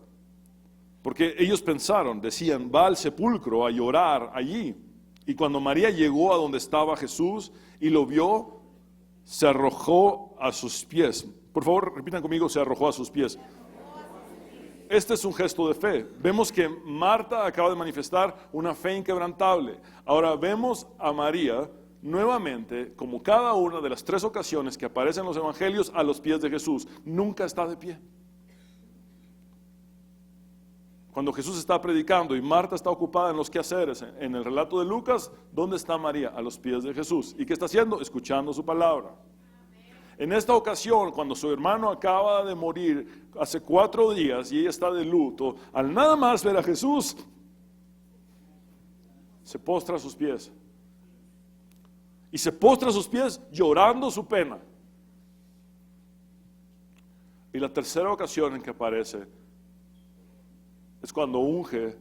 Speaker 1: porque ellos pensaron, decían, va al sepulcro a llorar allí. Y cuando María llegó a donde estaba Jesús y lo vio, se arrojó a sus pies. Por favor, repitan conmigo, se arrojó a sus pies. Este es un gesto de fe. Vemos que Marta acaba de manifestar una fe inquebrantable. Ahora vemos a María nuevamente, como cada una de las 3 ocasiones que aparecen en los evangelios, a los pies de Jesús. Nunca está de pie. Cuando Jesús está predicando y Marta está ocupada en los quehaceres, en el relato de Lucas, ¿dónde está María? A los pies de Jesús. ¿Y qué está haciendo? Escuchando su palabra. En esta ocasión, cuando su hermano acaba de morir hace 4 días y ella está de luto, al nada más ver a Jesús, se postra a sus pies. Y se postra a sus pies llorando su pena. Y la tercera ocasión en que aparece es cuando unge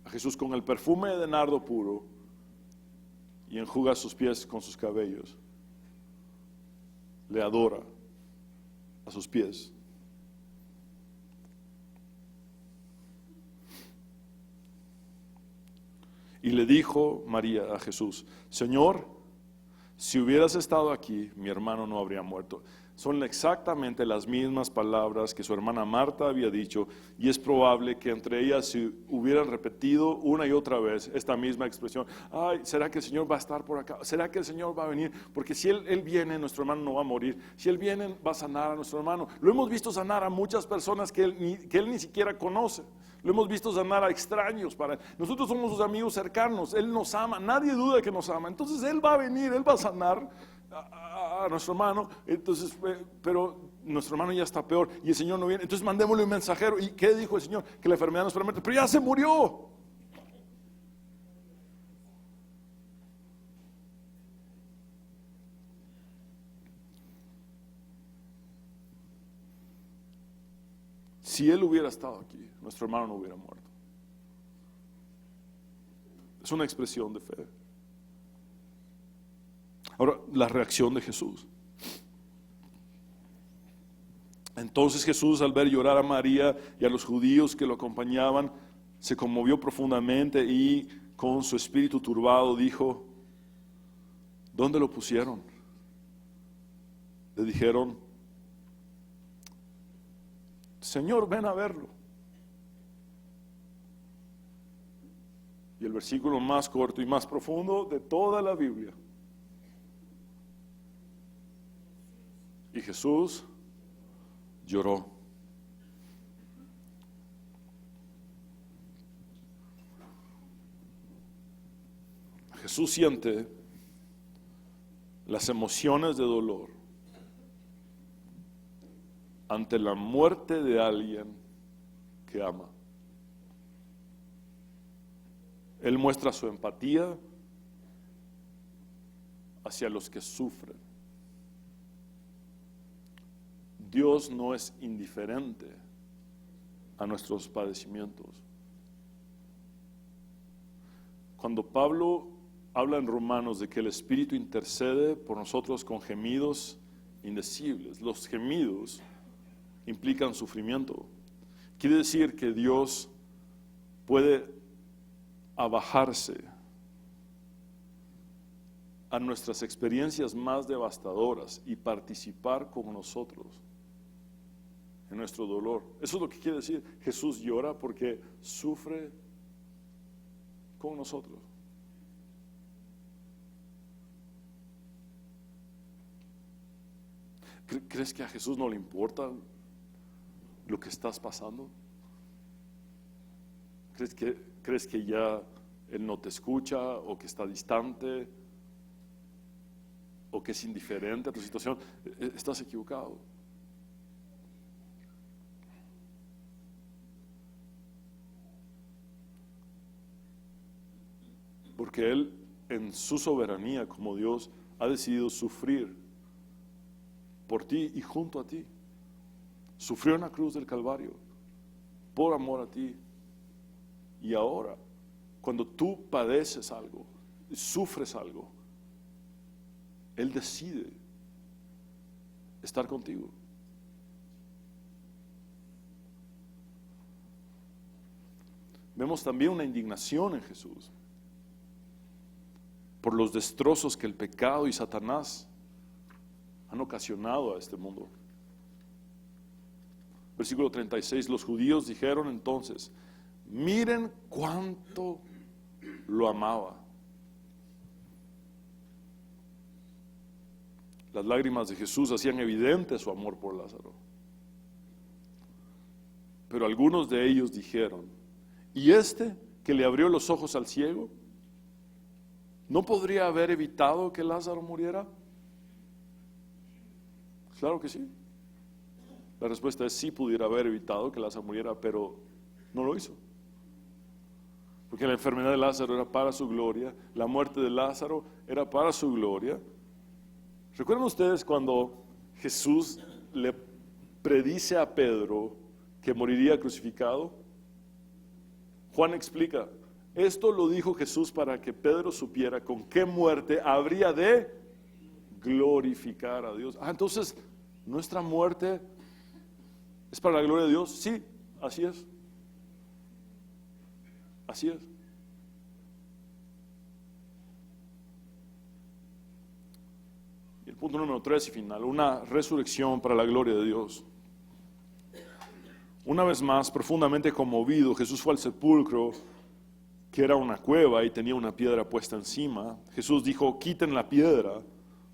Speaker 1: a Jesús con el perfume de nardo puro y enjuga sus pies con sus cabellos. Le adora a sus pies. Y le dijo María a Jesús, Señor, si hubieras estado aquí, mi hermano no habría muerto. Son exactamente las mismas palabras que su hermana Marta había dicho, y es probable que entre ellas se hubieran repetido una y otra vez esta misma expresión. Ay, ¿será que el Señor va a estar por acá? ¿Será que el Señor va a venir? Porque si Él viene, nuestro hermano no va a morir. Si Él viene, va a sanar a nuestro hermano. Lo hemos visto sanar a muchas personas que Él ni siquiera conoce. Lo hemos visto sanar a extraños. Nosotros somos sus amigos cercanos. Él nos ama. Nadie duda que nos ama. Entonces Él va a venir, Él va a sanar a nuestro hermano. Entonces, pero nuestro hermano ya está peor y el Señor no viene. Entonces mandémosle un mensajero. ¿Y qué dijo el Señor? Que la enfermedad nos permite. Pero ya se murió. Si Él hubiera estado aquí, nuestro hermano no hubiera muerto. Es una expresión de fe. Ahora, la reacción de Jesús. Entonces Jesús, al ver llorar a María y a los judíos que lo acompañaban, se conmovió profundamente y con su espíritu turbado dijo: ¿dónde lo pusieron? Le dijeron: Señor, ven a verlo. Y el versículo más corto y más profundo de toda la Biblia. Y Jesús lloró. Jesús siente las emociones de dolor ante la muerte de alguien que ama. Él muestra su empatía hacia los que sufren. Dios no es indiferente a nuestros padecimientos. Cuando Pablo habla en Romanos de que el Espíritu intercede por nosotros con gemidos indecibles, los gemidos implican sufrimiento. Quiere decir que Dios puede abajarse a nuestras experiencias más devastadoras y participar con nosotros en nuestro dolor. Eso es lo que quiere decir. Jesús llora porque sufre con nosotros. ¿Crees que a Jesús no le importa lo que estás pasando? ¿Crees que ya Él no te escucha, o que está distante, o que es indiferente a tu situación? Estás equivocado. Porque Él, en su soberanía como Dios, ha decidido sufrir por ti y junto a ti. Sufrió en la cruz del Calvario por amor a ti. Y ahora, cuando tú padeces algo, sufres algo, Él decide estar contigo. Vemos también una indignación en Jesús por los destrozos que el pecado y Satanás han ocasionado a este mundo. Versículo 36, los judíos dijeron entonces: miren cuánto lo amaba. Las lágrimas de Jesús hacían evidente su amor por Lázaro. Pero algunos de ellos dijeron: ¿y este que le abrió los ojos al ciego no podría haber evitado que Lázaro muriera? Claro que sí. La respuesta es sí, pudiera haber evitado que Lázaro muriera, pero no lo hizo. Porque la enfermedad de Lázaro era para su gloria, la muerte de Lázaro era para su gloria. ¿Recuerdan ustedes cuando Jesús le predice a Pedro que moriría crucificado? Juan explica: esto lo dijo Jesús para que Pedro supiera con qué muerte habría de glorificar a Dios. Entonces, ¿nuestra muerte es para la gloria de Dios? Sí, así es. Así es. el punto número 3 y final, una resurrección para la gloria de Dios. Una vez más, profundamente conmovido, Jesús fue al sepulcro, que era una cueva y tenía una piedra puesta encima. Jesús dijo, quiten la piedra.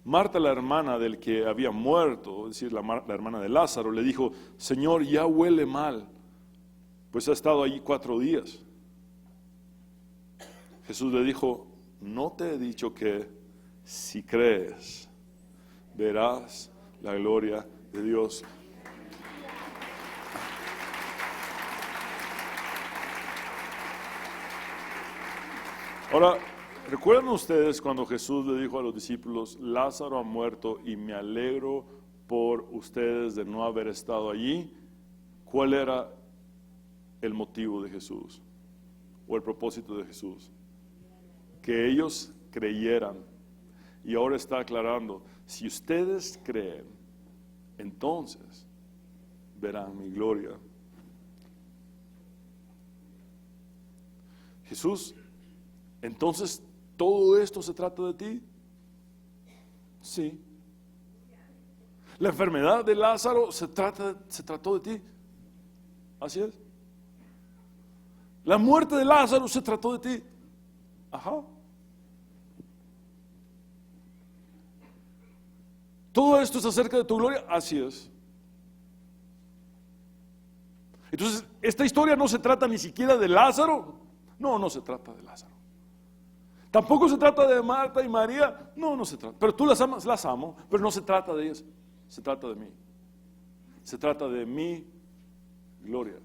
Speaker 1: Marta, la hermana del que había muerto, es decir, la hermana de Lázaro, le dijo, Señor, ya huele mal, pues ha estado allí 4 días. Jesús le dijo, ¿no te he dicho que si crees, verás la gloria de Dios? Ahora, ¿recuerdan ustedes cuando Jesús le dijo a los discípulos, Lázaro ha muerto y me alegro por ustedes de no haber estado allí? ¿Cuál era el motivo de Jesús o el propósito de Jesús? Que ellos creyeran. Y ahora está aclarando, si ustedes creen, entonces verán mi gloria. Jesús, entonces, ¿todo esto se trata de ti? Sí. La enfermedad de Lázaro se trató de ti. Así es. La muerte de Lázaro se trató de ti. Ajá. ¿Todo esto es acerca de tu gloria? Así es. Entonces, esta historia no se trata ni siquiera de Lázaro. No, no se trata de Lázaro. Tampoco se trata de Marta y María. No, no se trata. Pero tú las amas, las amo, pero no se trata de ellas. Se trata de mí. Se trata de mi gloria.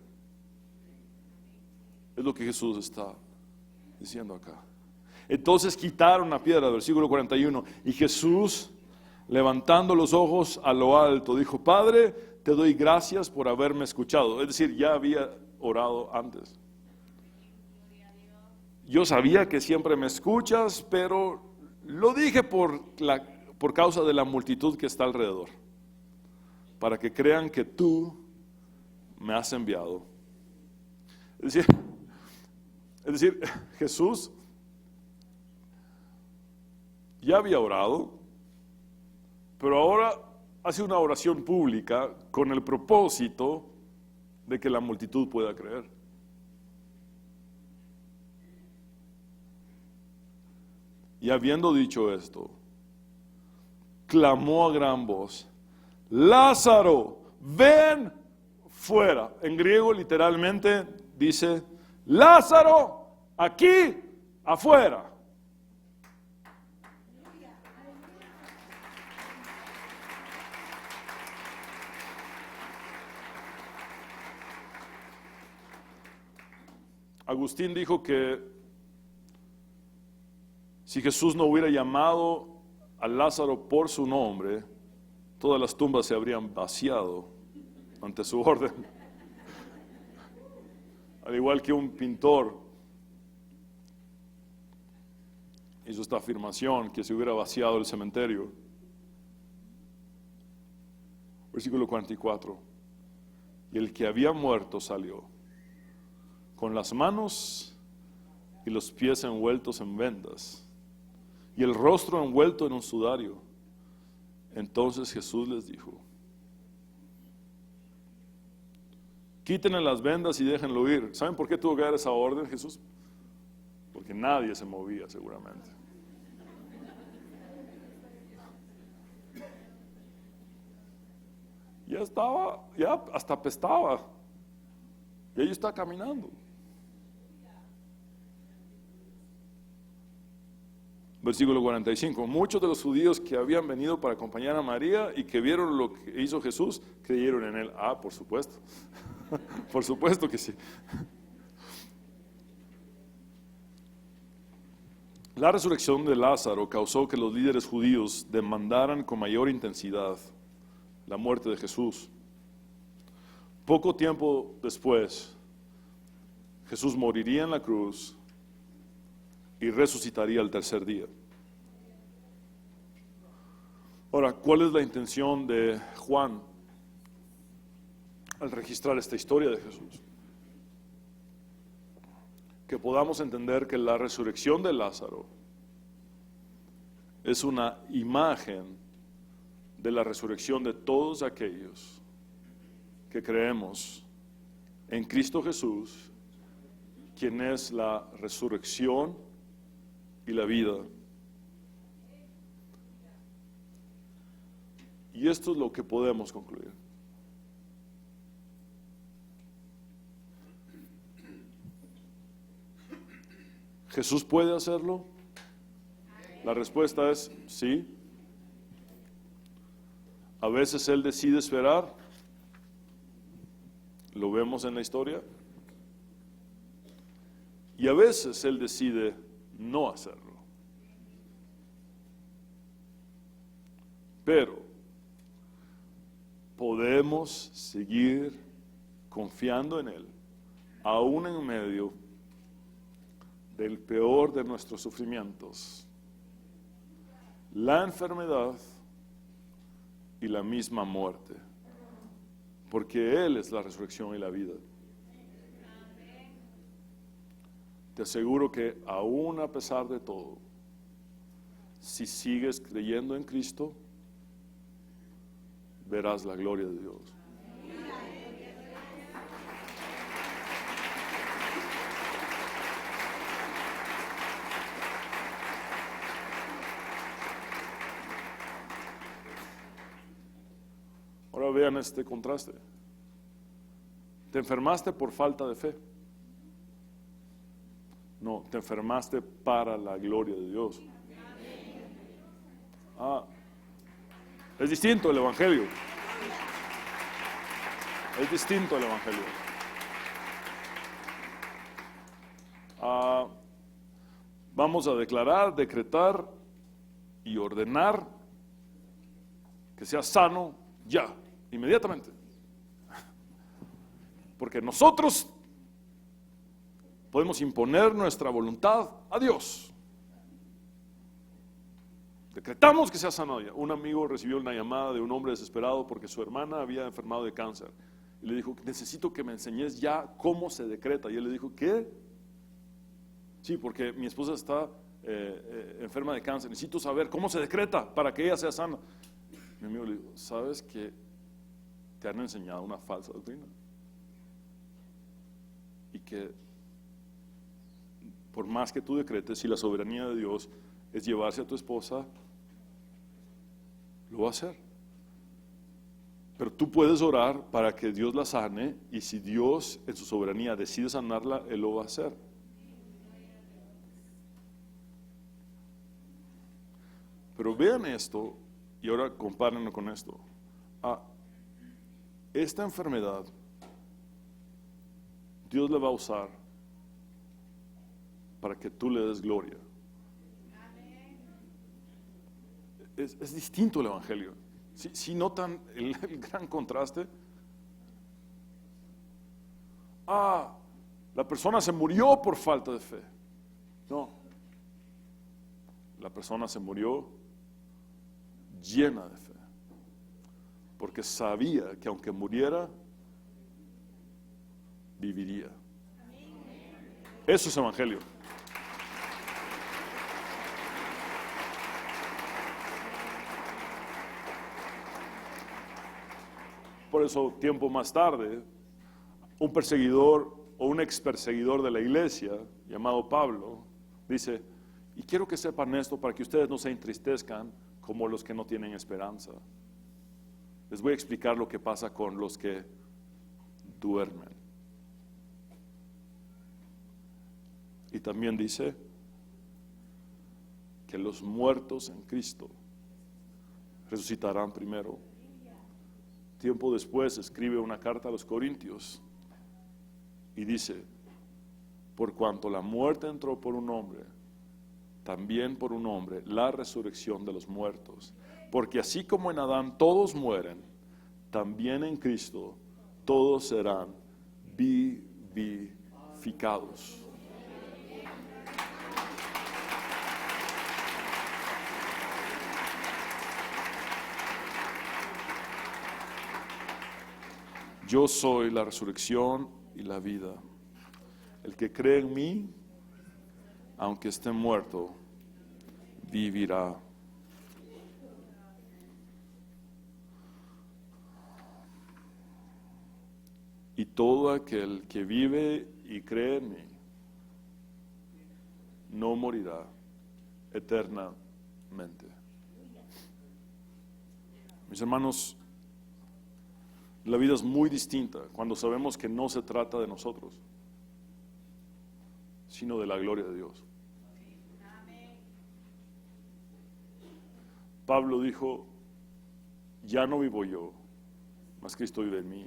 Speaker 1: Es lo que Jesús está diciendo acá. Entonces quitaron la piedra, versículo 41. Y Jesús, levantando los ojos a lo alto, dijo, Padre, te doy gracias por haberme escuchado. Es decir, ya había orado antes. Yo sabía que siempre me escuchas, pero lo dije por causa de la multitud que está alrededor, para que crean que tú me has enviado. Es decir, Jesús ya había orado, pero ahora hace una oración pública con el propósito de que la multitud pueda creer. Y habiendo dicho esto, clamó a gran voz, Lázaro, ven fuera. En griego literalmente dice, Lázaro, aquí afuera. Agustín dijo que si Jesús no hubiera llamado a Lázaro por su nombre, todas las tumbas se habrían vaciado ante su orden. Al igual que un pintor hizo esta afirmación, que se hubiera vaciado el cementerio. Versículo 44. Y el que había muerto salió, con las manos y los pies envueltos en vendas, y el rostro envuelto en un sudario. Entonces Jesús les dijo, quítenle las vendas y déjenlo ir. ¿Saben por qué tuvo que dar esa orden Jesús? Porque nadie se movía seguramente. Ya estaba, ya hasta apestaba. Y ahí está caminando. Versículo 45. Muchos de los judíos que habían venido para acompañar a María y que vieron lo que hizo Jesús, creyeron en él. Ah, por supuesto. Por supuesto que sí. La resurrección de Lázaro causó que los líderes judíos demandaran con mayor intensidad la muerte de Jesús. Poco tiempo después, Jesús moriría en la cruz y resucitaría al tercer día. Ahora, ¿cuál es la intención de Juan al registrar esta historia de Jesús? Que podamos entender que la resurrección de Lázaro es una imagen de la resurrección de todos aquellos que creemos en Cristo Jesús, quien es la resurrección y la vida. Y esto es lo que podemos concluir. ¿Jesús puede hacerlo? La respuesta es sí. A veces Él decide esperar. Lo vemos en la historia. Y a veces Él decide no hacerlo. Pero podemos seguir confiando en Él, aún en medio del peor de nuestros sufrimientos, la enfermedad y la misma muerte, porque Él es la resurrección y la vida. Te aseguro que aún a pesar de todo, si sigues creyendo en Cristo, verás la gloria de Dios. Ahora vean este contraste. Te enfermaste por falta de fe. No, te enfermaste para la gloria de Dios. Es distinto el Evangelio. Es distinto el Evangelio. Vamos a declarar, decretar y ordenar que sea sano ya, inmediatamente. Porque nosotros podemos imponer nuestra voluntad a Dios. Decretamos que sea sano ya. Un amigo recibió una llamada de un hombre desesperado porque su hermana había enfermado de cáncer. Y le dijo, necesito que me enseñes ya cómo se decreta. Y él le dijo, ¿qué? Sí, porque mi esposa está enferma de cáncer. Necesito saber cómo se decreta para que ella sea sana. Mi amigo le dijo, ¿sabes que te han enseñado una falsa doctrina? Y que por más que tú decretes, si la soberanía de Dios es llevarse a tu esposa, lo va a hacer. Pero tú puedes orar para que Dios la sane, y si Dios en su soberanía decide sanarla, Él lo va a hacer. Pero vean esto, y ahora compárenlo con esto. Esta enfermedad, Dios la va a usar para que tú le des gloria. Es distinto el Evangelio. Si notan el gran contraste. La persona se murió por falta de fe. No. La persona se murió llena de fe. Porque sabía que aunque muriera, viviría. Eso es Evangelio. Por eso, tiempo más tarde, un perseguidor o un ex perseguidor de la iglesia, llamado Pablo, dice, y quiero que sepan esto para que ustedes no se entristezcan como los que no tienen esperanza. Les voy a explicar lo que pasa con los que duermen. Y también dice que los muertos en Cristo resucitarán primero. Tiempo después escribe una carta a los Corintios y dice, por cuanto la muerte entró por un hombre, también por un hombre la resurrección de los muertos. Porque así como en Adán todos mueren, también en Cristo todos serán vivificados. Yo soy la resurrección y la vida. El que cree en mí, aunque esté muerto, vivirá. y todo aquel que vive y cree en mí no morirá eternamente. Mis hermanos, la vida es muy distinta cuando sabemos que no se trata de nosotros, sino de la gloria de Dios. Pablo dijo, ya no vivo yo, mas Cristo vive en mí.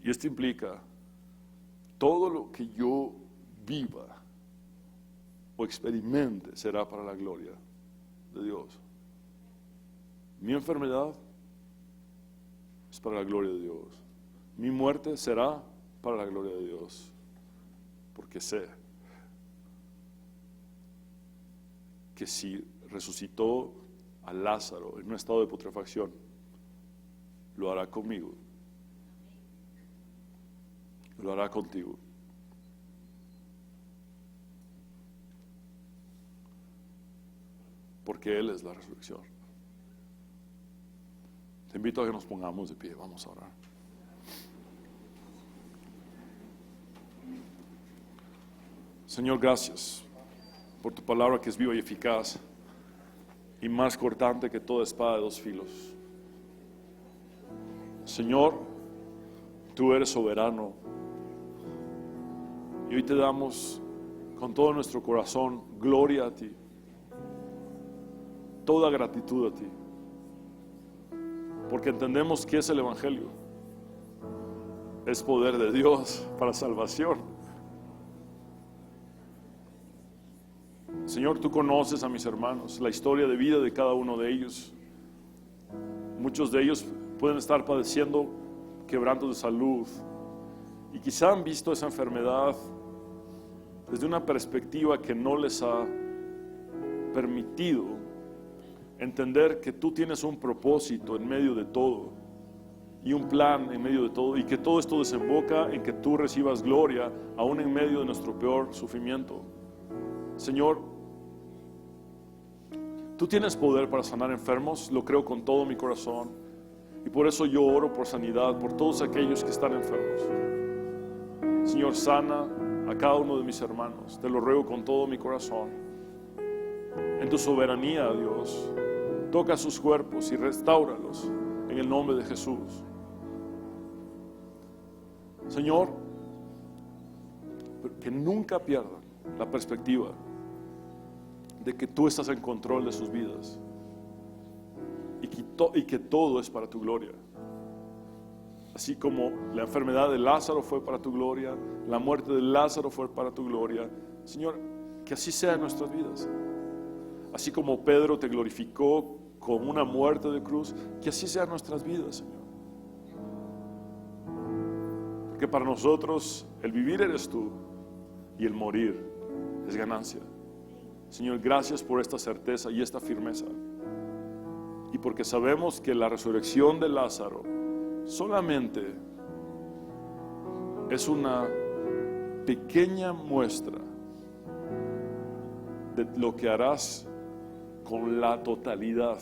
Speaker 1: Y esto implica, todo lo que yo viva o experimente será para la gloria de Dios. Mi enfermedad es para la gloria de Dios. Mi muerte será para la gloria de Dios. Porque sé que si resucitó a Lázaro en un estado de putrefacción, lo hará conmigo. Lo hará contigo. Porque Él es la resurrección. Te invito a que nos pongamos de pie, vamos a orar. Señor, gracias por tu palabra que es viva y eficaz y más cortante que toda espada de dos filos. Señor, tú eres soberano y hoy te damos con todo nuestro corazón gloria a ti, toda gratitud a ti, porque entendemos que es el Evangelio, es poder de Dios para salvación. Señor, tú conoces a mis hermanos, la historia de vida de cada uno de ellos. Muchos de ellos pueden estar padeciendo quebrantos de salud y quizá han visto esa enfermedad desde una perspectiva que no les ha permitido entender que tú tienes un propósito en medio de todo y un plan en medio de todo, y que todo esto desemboca en que tú recibas gloria aún en medio de nuestro peor sufrimiento. Señor, tú tienes poder para sanar enfermos, lo creo con todo mi corazón, y por eso yo oro por sanidad por todos aquellos que están enfermos. Señor, sana a cada uno de mis hermanos, te lo ruego con todo mi corazón. En tu soberanía, Dios, toca sus cuerpos y restáuralos en el nombre de Jesús. Señor, que nunca pierdan la perspectiva de que tú estás en control de sus vidas y que todo es para tu gloria. Así como la enfermedad de Lázaro fue para tu gloria, la muerte de Lázaro fue para tu gloria. Señor, que así sea en nuestras vidas. Así como Pedro te glorificó con una muerte de cruz, que así sea en nuestras vidas, Señor. Porque para nosotros el vivir eres tú y el morir es ganancia. Señor, gracias por esta certeza y esta firmeza. Y porque sabemos que la resurrección de Lázaro solamente es una pequeña muestra de lo que harás con la totalidad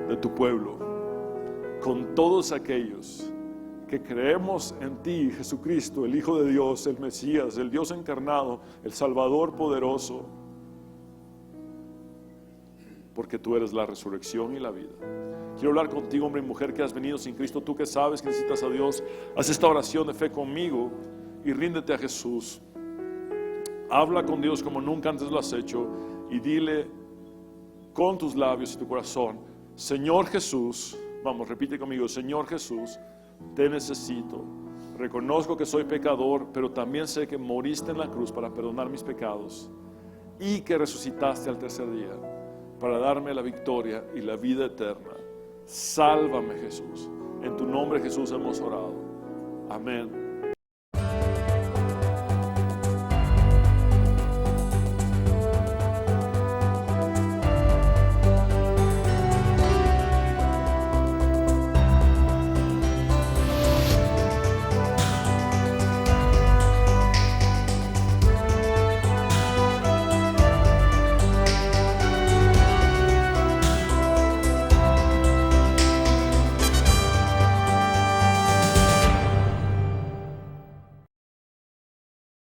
Speaker 1: de tu pueblo, con todos aquellos que creemos en ti, Jesucristo, el Hijo de Dios, el Mesías, el Dios encarnado, el Salvador poderoso, porque tú eres la resurrección y la vida. Quiero hablar contigo, hombre y mujer que has venido sin Cristo, tú que sabes que necesitas a Dios. Haz esta oración de fe conmigo y ríndete a Jesús. Habla con Dios como nunca antes lo has hecho y dile con tus labios y tu corazón: Señor Jesús, vamos, repite conmigo: Señor Jesús, te necesito. Reconozco que soy pecador, pero también sé que moriste en la cruz para perdonar mis pecados y que resucitaste al tercer día para darme la victoria y la vida eterna. Sálvame, Jesús. En tu nombre, Jesús, hemos orado. Amén.